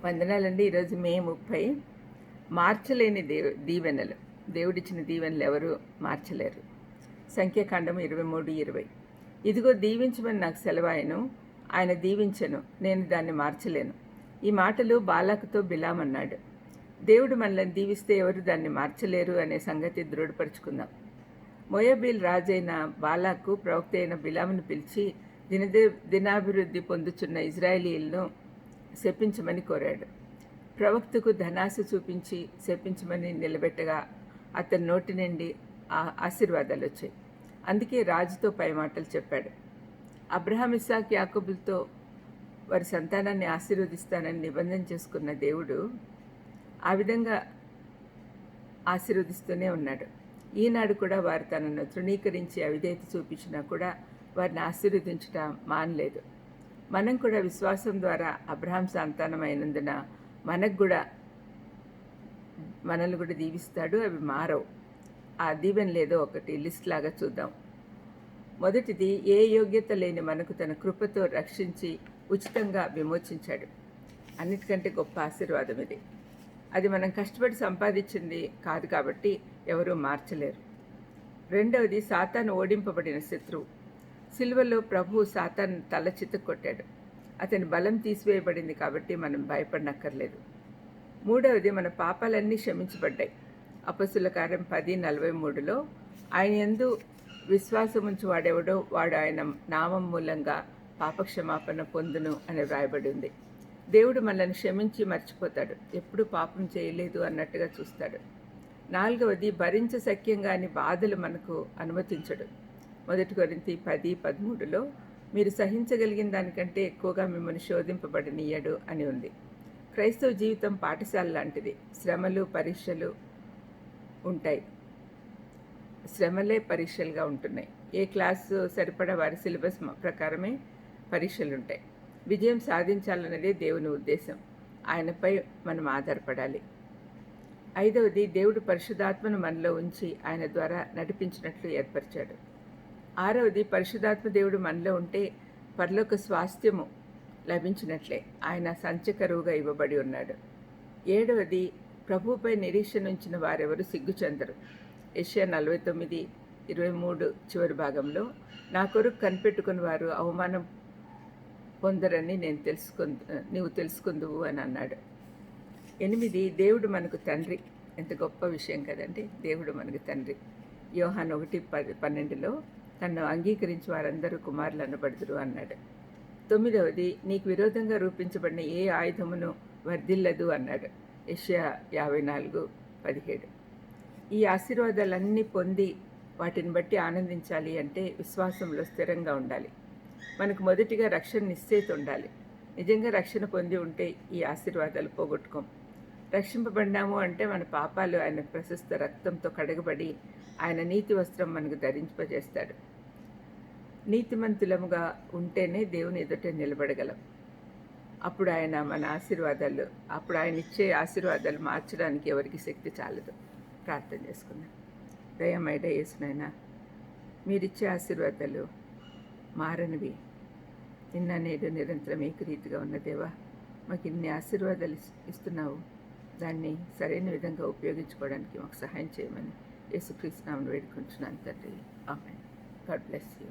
వందనాలండి. ఈరోజు మే 30. మార్చలేని దీవెనలు. దేవుడిచ్చిన దీవెనలు ఎవరు మార్చలేరు. సంఖ్యాకాండము 23:20. ఇదిగో దీవించమని నాకు సెలవాయను, ఆయన దీవించెను, నేను దాన్ని మార్చలేను. ఈ మాటలు బాలాకుతో బిలామన్నాడు. దేవుడు మనల్ని దీవిస్తే ఎవరు దాన్ని మార్చలేరు అనే సంగతి దృఢపరుచుకుందాం. మోయాబీల్ రాజైన బాలాకు ప్రవక్త అయిన బిలామును పిలిచి దినాభివృద్ధి పొందుచున్న ఇజ్రాయేలీలను శపించమని కోరాడు. ప్రవక్తకు ధనాశ చూపించి శపించమని నిలబెట్టగా అతని నోటి నుండి ఆశీర్వాదాలు వచ్చాయి. అందుకే రాజుతో పై మాటలు చెప్పాడు. అబ్రహాం, ఇస్సాకు, యాకోబులతో వారి సంతానాన్ని ఆశీర్వదిస్తానని నిబంధన చేసుకున్న దేవుడు ఆ విధంగా ఆశీర్వదిస్తూనే ఉన్నాడు. ఈనాడు కూడా వారు తనను తృణీకరించి అవిధేయత చూపించినా కూడా వారిని ఆశీర్వదించడం మానలేదు. మనం కూడా విశ్వాసం ద్వారా అబ్రహాం సంతానమైనందున మనల్ని కూడా దీవిస్తాడు. అవి మారవు. ఆ దీవెన లేదో ఒకటి లిస్ట్ లాగా చూద్దాం. మొదటిది, ఏ యోగ్యత లేని మనకు తన కృపతో రక్షించి ఉచితంగా విమోచించాడు. అన్నిటికంటే గొప్ప ఆశీర్వాదం ఇది. అది మనం కష్టపడి సంపాదించింది కాదు కాబట్టి ఎవరూ మార్చలేరు. రెండవది, సాతాను ఓడింపబడిన శత్రువు. సిలువలో ప్రభువు సాతాను తల చితక్కొట్టాడు. అతని బలం తీసివేయబడింది కాబట్టి మనం భయపడనక్కర్లేదు. మూడవది, మన పాపాలన్నీ క్షమించబడ్డాయి. అపొస్తలుల కార్యం 10:43లో ఆయన యందు విశ్వాసముంచు వాడెవడో వాడు ఆయన నామం మూలంగా పాపక్షమాపణ పొందును అని వ్రాయబడి ఉంది. దేవుడు మనల్ని క్షమించి మర్చిపోతాడు. ఎప్పుడూ పాపం చేయలేదు అన్నట్టుగా చూస్తాడు. నాలుగవది, భరించశక్యంగాని బాధలు మనకు అనుమతించడు. 1 కొరింథీ 10:13లో మీరు సహించగలిగిన దానికంటే ఎక్కువగా మిమ్మల్ని శోధింపబడనీయడు అని ఉంది. క్రైస్తవ జీవితం పాఠశాల లాంటిది. శ్రమలు, పరీక్షలు ఉంటాయి. శ్రమలే పరీక్షలుగా ఉంటున్నాయి. ఏ క్లాసు సరిపడా వారి సిలబస్ ప్రకారమే పరీక్షలు ఉంటాయి. విజయం సాధించాలన్నదే దేవుని ఉద్దేశం. ఆయనపై మనం ఆధారపడాలి. ఐదవది, దేవుడు పరిశుద్ధాత్మను మనలో ఉంచి ఆయన ద్వారా నడిపించినట్లు ఏర్పరిచాడు. ఆరవది, పరిశుద్ధాత్మ దేవుడు మనలో ఉంటే పరలోక స్వాస్థ్యము లభించినట్లే. ఆయన సంచకరువుగా ఇవ్వబడి ఉన్నాడు. ఏడవది, ప్రభువుపై నిరీక్షణ ఉంచిన వారెవరు సిగ్గుచెందరు. యెషయా 49:23 చివరి భాగంలో, నా కొరకు కనిపెట్టుకుని వారు అవమానం పొందరని నీవు తెలుసుకుందువు అని అన్నాడు. 8, దేవుడు మనకు తండ్రి. ఎంత గొప్ప విషయం కదండి. దేవుడు మనకు తండ్రి. యోహాను 1:12లో తనను అంగీకరించి వారందరూ కుమారులు అనబడుదురు అన్నాడు. 9వది, నీకు విరోధంగా రూపించబడిన ఏ ఆయుధమును వర్ధిల్లదు అన్నాడు. యెషయా 54:17. ఈ ఆశీర్వాదాలన్నీ పొంది వాటిని బట్టి ఆనందించాలి అంటే విశ్వాసంలో స్థిరంగా ఉండాలి. మనకు మొదటిగా రక్షణ నిశ్చయిత ఉండాలి. నిజంగా రక్షణ పొంది ఉంటే ఈ ఆశీర్వాదాలు పోగొట్టుకోం. రక్షింపబడినాము అంటే మన పాపాలు ఆయన ప్రశస్త రక్తంతో కడగబడి ఆయన నీతి వస్త్రం మనకు ధరింపజేస్తాడు. నీతిమంతులముగా ఉంటేనే దేవుని ఎదుట నిలబడగలం. అప్పుడు ఆయన ఇచ్చే ఆశీర్వాదాలు మార్చడానికి ఎవరికి శక్తి చాలదు. ప్రార్థన చేసుకుందాం. దయమైడ యేసునైనా, మీరిచ్చే ఆశీర్వాదాలు మారనివి, నిన్న నేడు నిరంతరం ఏకరీతిగా ఉన్న దేవా, మాకు ఇన్ని ఆశీర్వాదాలు ఇస్తున్నావు. దాన్ని సరైన విధంగా ఉపయోగించుకోవడానికి మాకు సహాయం చేయమని యేసుక్రీస్తు నామమున వేడుకుంటున్నాను తండ్రి. ఆమేన్. God bless you.